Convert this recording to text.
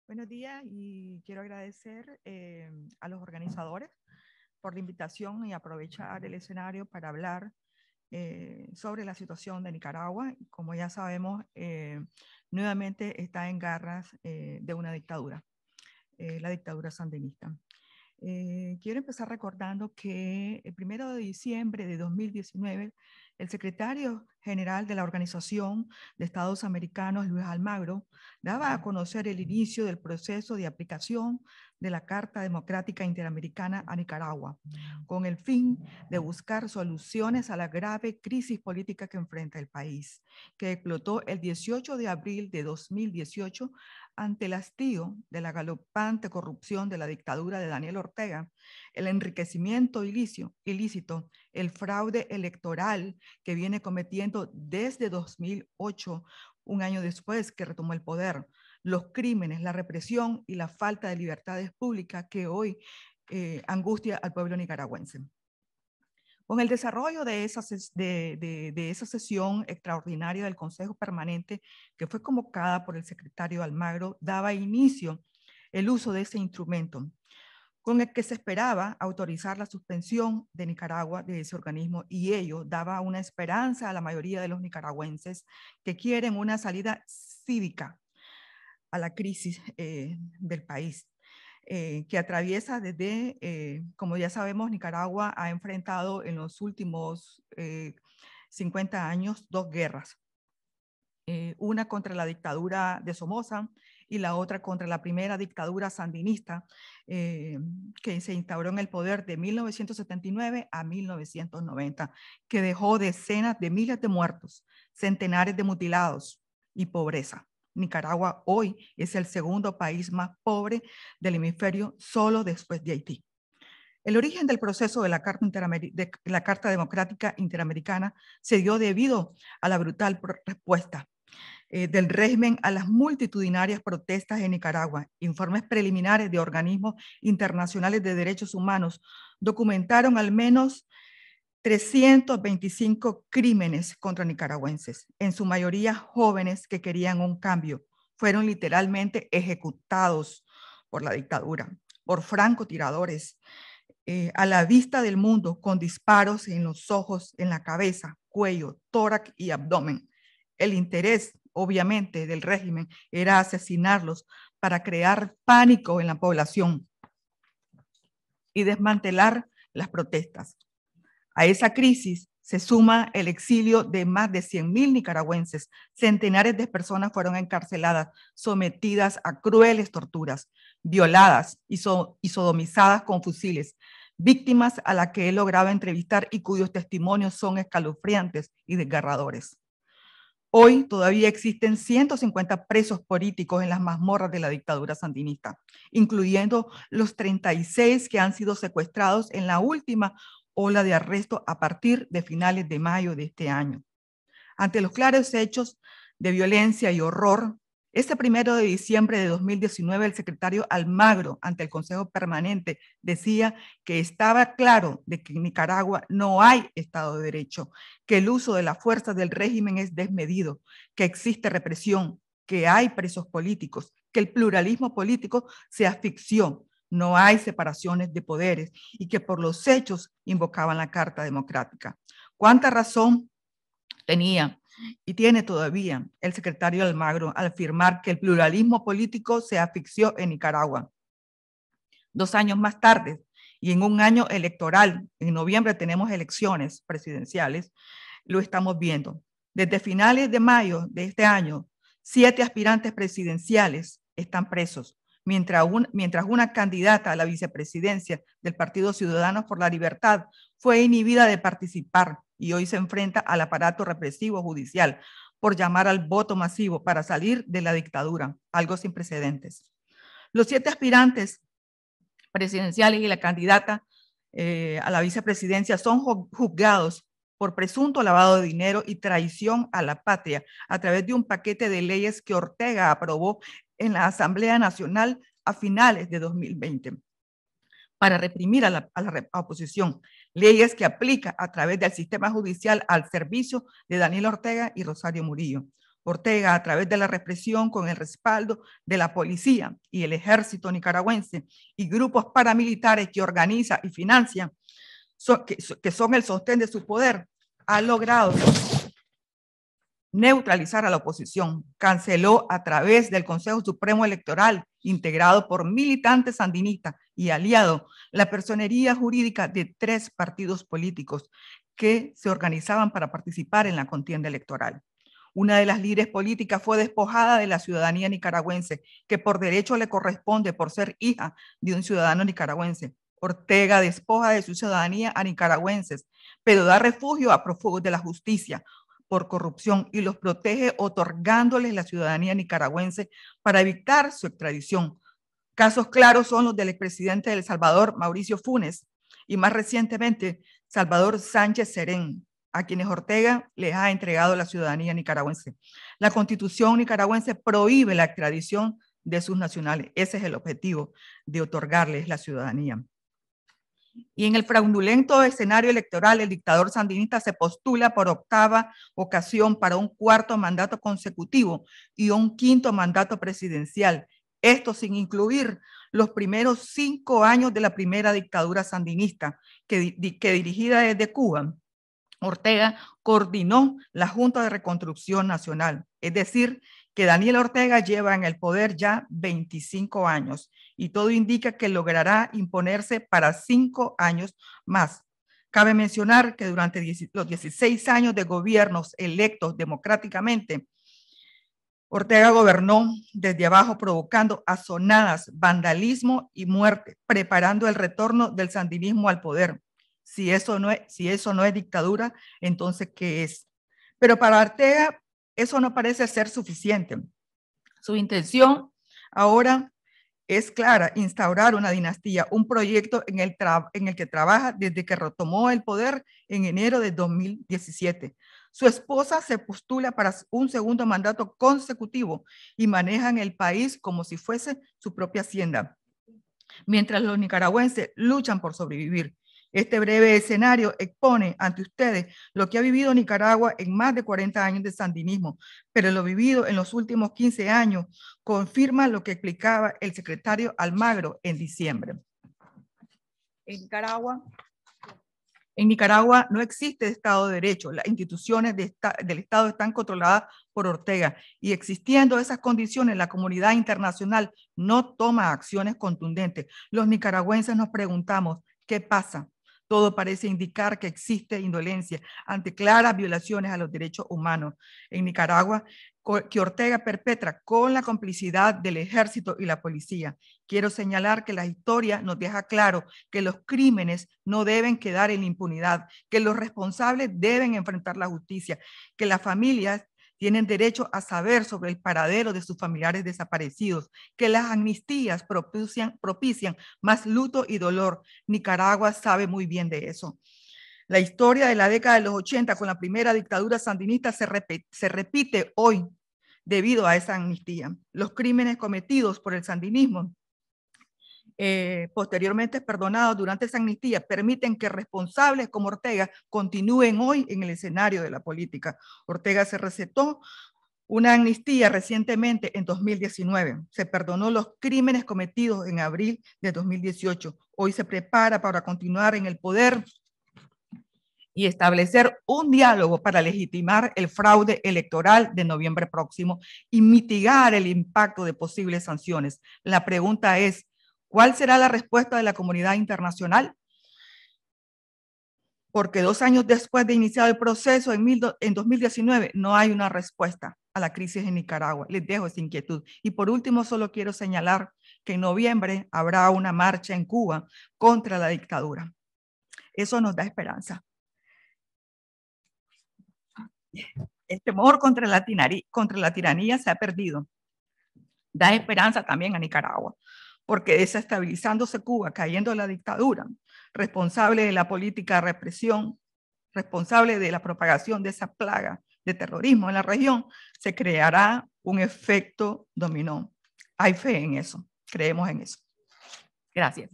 Buenos días y quiero agradecer a los organizadores por la invitación y aprovechar el escenario para hablar sobre la situación de Nicaragua. Como ya sabemos, nuevamente está en garras de una dictadura, la dictadura sandinista. Quiero empezar recordando que el 1 de diciembre de 2019, el secretario general de la Organización de Estados Americanos, Luis Almagro, daba a conocer el inicio del proceso de aplicación de la Carta Democrática Interamericana a Nicaragua, con el fin de buscar soluciones a la grave crisis política que enfrenta el país, que explotó el 18 de abril de 2018 ante el hastío de la galopante corrupción de la dictadura de Daniel Ortega, el enriquecimiento ilícito, el fraude electoral que viene cometiendo desde 2008, un año después que retomó el poder, los crímenes, la represión y la falta de libertades públicas que hoy angustia al pueblo nicaragüense. Con el desarrollo de esa sesión extraordinaria del Consejo Permanente, que fue convocada por el secretario Almagro, daba inicio el uso de ese instrumento, con el que se esperaba autorizar la suspensión de Nicaragua de ese organismo, y ello daba una esperanza a la mayoría de los nicaragüenses que quieren una salida cívica a la crisis del país. Que atraviesa desde, como ya sabemos, Nicaragua ha enfrentado en los últimos 50 años dos guerras. Una contra la dictadura de Somoza y la otra contra la primera dictadura sandinista que se instauró en el poder de 1979 a 1990, que dejó decenas de miles de muertos, centenares de mutilados y pobreza. Nicaragua hoy es el segundo país más pobre del hemisferio, solo después de Haití. El origen del proceso de la Carta Democrática Interamericana se dio debido a la brutal respuesta del régimen a las multitudinarias protestas en Nicaragua. Informes preliminares de organismos internacionales de derechos humanos documentaron al menos 325 crímenes contra nicaragüenses, en su mayoría jóvenes que querían un cambio. Fueron literalmente ejecutados por la dictadura, por francotiradores, a la vista del mundo, con disparos en los ojos, en la cabeza, cuello, tórax y abdomen. El interés, obviamente, del régimen era asesinarlos para crear pánico en la población y desmantelar las protestas. A esa crisis se suma el exilio de más de 100,000 nicaragüenses. Centenares de personas fueron encarceladas, sometidas a crueles torturas, violadas y sodomizadas con fusiles, víctimas a las que él lograba entrevistar y cuyos testimonios son escalofriantes y desgarradores. Hoy todavía existen 150 presos políticos en las mazmorras de la dictadura sandinista, incluyendo los 36 que han sido secuestrados en la última ola de arresto a partir de finales de mayo de este año. Ante los claros hechos de violencia y horror, este 1 de diciembre de 2019, el secretario Almagro, ante el Consejo Permanente, decía que estaba claro de que en Nicaragua no hay Estado de Derecho, que el uso de la fuerza del régimen es desmedido, que existe represión, que hay presos políticos, que el pluralismo político se asfixió, no hay separaciones de poderes y que por los hechos invocaban la Carta Democrática. ¿Cuánta razón tenía y tiene todavía el secretario Almagro al afirmar que el pluralismo político se asfixió en Nicaragua? 2 años más tarde, y en un año electoral, en noviembre tenemos elecciones presidenciales, lo estamos viendo. Desde finales de mayo de este año, 7 aspirantes presidenciales están presos, mientras una candidata a la vicepresidencia del Partido Ciudadanos por la Libertad fue inhibida de participar y hoy se enfrenta al aparato represivo judicial por llamar al voto masivo para salir de la dictadura, algo sin precedentes. Los 7 aspirantes presidenciales y la candidata a la vicepresidencia son juzgados por presunto lavado de dinero y traición a la patria a través de un paquete de leyes que Ortega aprobó en la Asamblea Nacional a finales de 2020 para reprimir a la oposición, leyes que aplica a través del sistema judicial al servicio de Daniel Ortega y Rosario Murillo. Ortega, a través de la represión con el respaldo de la policía y el ejército nicaragüense y grupos paramilitares que organiza y financian, que son el sostén de su poder, ha logrado neutralizar a la oposición. Canceló a través del Consejo Supremo Electoral, integrado por militantes sandinistas y aliado, la personería jurídica de 3 partidos políticos que se organizaban para participar en la contienda electoral. Una de las líderes políticas fue despojada de la ciudadanía nicaragüense, que por derecho le corresponde por ser hija de un ciudadano nicaragüense. Ortega despoja de su ciudadanía a nicaragüenses, pero da refugio a prófugos de la justicia por corrupción y los protege otorgándoles la ciudadanía nicaragüense para evitar su extradición. Casos claros son los del expresidente de El Salvador, Mauricio Funes, y más recientemente, Salvador Sánchez Serén, a quienes Ortega les ha entregado la ciudadanía nicaragüense. La Constitución nicaragüense prohíbe la extradición de sus nacionales. Ese es el objetivo de otorgarles la ciudadanía. Y en el fraudulento escenario electoral, el dictador sandinista se postula por 8ª ocasión para un 4º mandato consecutivo y un 5º mandato presidencial. Esto sin incluir los primeros 5 años de la primera dictadura sandinista, que dirigida desde Cuba, Ortega coordinó la Junta de Reconstrucción Nacional. Es decir, que Daniel Ortega lleva en el poder ya 25 años y todo indica que logrará imponerse para 5 años más. Cabe mencionar que durante los 16 años de gobiernos electos democráticamente, Ortega gobernó desde abajo provocando azonadas, vandalismo y muerte, preparando el retorno del sandinismo al poder. Si eso no es dictadura, entonces, ¿qué es? Pero para Ortega eso no parece ser suficiente. Su intención ahora es clara: instaurar una dinastía, un proyecto en el que trabaja desde que retomó el poder en enero de 2017. Su esposa se postula para un 2º mandato consecutivo y manejan el país como si fuese su propia hacienda, mientras los nicaragüenses luchan por sobrevivir. Este breve escenario expone ante ustedes lo que ha vivido Nicaragua en más de 40 años de sandinismo, pero lo vivido en los últimos 15 años confirma lo que explicaba el secretario Almagro en diciembre. En Nicaragua no existe Estado de Derecho. Las instituciones del Estado están controladas por Ortega y existiendo esas condiciones, la comunidad internacional no toma acciones contundentes. Los nicaragüenses nos preguntamos, ¿qué pasa? Todo parece indicar que existe indolencia ante claras violaciones a los derechos humanos en Nicaragua que Ortega perpetra con la complicidad del ejército y la policía. Quiero señalar que la historia nos deja claro que los crímenes no deben quedar en la impunidad, que los responsables deben enfrentar la justicia, que las familias tienen derecho a saber sobre el paradero de sus familiares desaparecidos, que las amnistías propician más luto y dolor. Nicaragua sabe muy bien de eso. La historia de la década de los 80 con la primera dictadura sandinista se repite hoy debido a esa amnistía. Los crímenes cometidos por el sandinismo posteriormente perdonados durante esa amnistía permiten que responsables como Ortega continúen hoy en el escenario de la política. Ortega se recetó una amnistía recientemente en 2019. Se perdonó los crímenes cometidos en abril de 2018. Hoy se prepara para continuar en el poder y establecer un diálogo para legitimar el fraude electoral de noviembre próximo y mitigar el impacto de posibles sanciones. La pregunta es, ¿cuál será la respuesta de la comunidad internacional? Porque 2 años después de iniciar el proceso en 2019 no hay una respuesta a la crisis en Nicaragua. Les dejo esa inquietud. Y por último, solo quiero señalar que en noviembre habrá una marcha en Cuba contra la dictadura. Eso nos da esperanza. El temor contra la tiranía se ha perdido. Da esperanza también a Nicaragua, porque desestabilizándose Cuba, cayendo la dictadura, responsable de la política de represión, responsable de la propagación de esa plaga de terrorismo en la región, se creará un efecto dominó. Hay fe en eso, creemos en eso. Gracias.